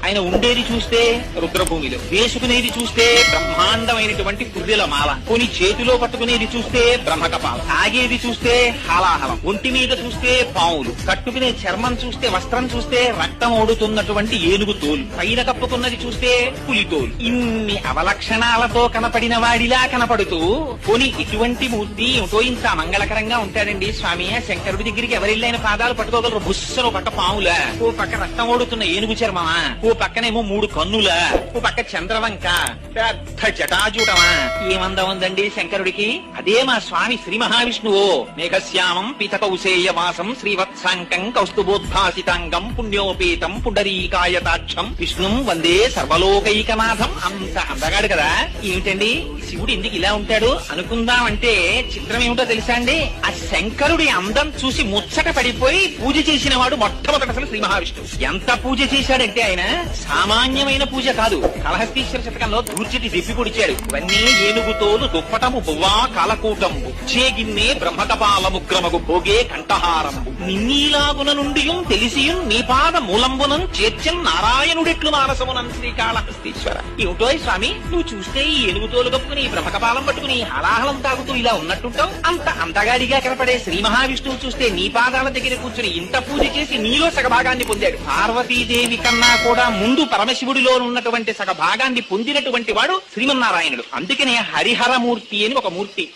ఆయన ఉండేది చూస్తే రుద్రభూమిలో, వేసుకునేది చూస్తే బ్రహ్మాండమైనటువంటి పుర్రెల మాల, కొని చేతిలో పట్టుకునేది చూస్తే బ్రహ్మకపాల, తాగేది చూస్తే హాలాహలం, ఒంటి మీద చూస్తే పావులు, కట్టుకునే చర్మం చూస్తే, వస్త్రం చూస్తే రక్తం ఓడుతున్నటువంటి ఏనుగు తోలు, పైన కప్పుకున్నది చూస్తే పులి తోలు. ఇన్ని అవలక్షణాలతో కనపడిన వాడిలా కనపడుతూ కొని ఇటువంటి మూర్తి ఏమిటో ఇంత మంగళకరంగా ఉంటాడండి స్వామి. శంకరుడి దగ్గరికి ఎవరిల్లైన పాదాలు పట్టుకోగలరు. బుస్సను పక్క పాముల, ఓ పక్క రక్తం ఓడుతున్న ఏనుగు చర్మమా, ఓ పక్కనేమో 3 కన్నుల, ఓ పక్క చంద్రవంక, పెద్ద జటాజూటమా. ఏమందం ఉందండి శంకరుడికి. అదే మా స్వామి శ్రీ మహావిష్ణువు. మేఘశ్యామం పీతకౌసేయ వాసం శ్రీవత్సాంకం కౌస్తుభోద్భాసితాంగం పుణ్యోపేతం పుండరీకాయతాక్షం విష్ణుం వందే సర్వలోకైకనాథం. అంత అందగాడు కదా. ఏమిటండి శివుడు ఎందుకు ఇలా ఉంటాడు అనుకుందామంటే చిత్రం ఏమిటో తెలుసా అండి. ఆ శంకరుడి అందం చూసి ముచ్చట పడిపోయి పూజ చేసిన వాడు మొట్టమొదటి అసలు శ్రీ మహావిష్ణువు. ఎంత పూజ చేశాడంటే ఆయన సామాన్యమైన పూజ కాదు. కళహస్తీశ్వర శతకంలో దూర్చిటి దిప్పి పొడిచాడు. ఇవన్నీ ఏనుగుతోలు దుప్పటము బువ్వా కాలకూటంబు చేగిన్నే బ్రహ్మకపాలముగ్రమగు భోగే కంఠహారంబు నిన్నీలాగున నుండియుం తెలిసియుం నీపాద మూలంబునం చేర్చం నారాయణుడెట్లు మానసమునం శ్రీకాళహస్తీశ్వర. ఏమిటో స్వామి నువ్వు చూస్తే ఈ ఏనుగుతోలు కప్పుకుని బ్రహ్మకపాలం పట్టుకుని హలాహలం తాగుతూ ఇలా ఉన్నట్టుంటావు. అంత అంతగాడిగా కనపడే శ్రీ మహావిష్ణువు చూస్తే నీ పాదాల దగ్గర కూర్చుని ఇంత పూజ చేసి నీలో సగభాగాన్ని పొందాడు. పార్వతీదేవి కన్నా కూడా ముందు పరమశివుడిలో ఉన్నటువంటి సగభాగాన్ని పొందినటువంటి వాడు శ్రీమన్నారాయణుడు. అందుకనే హరిహరమూర్తి అని ఒక మూర్తి.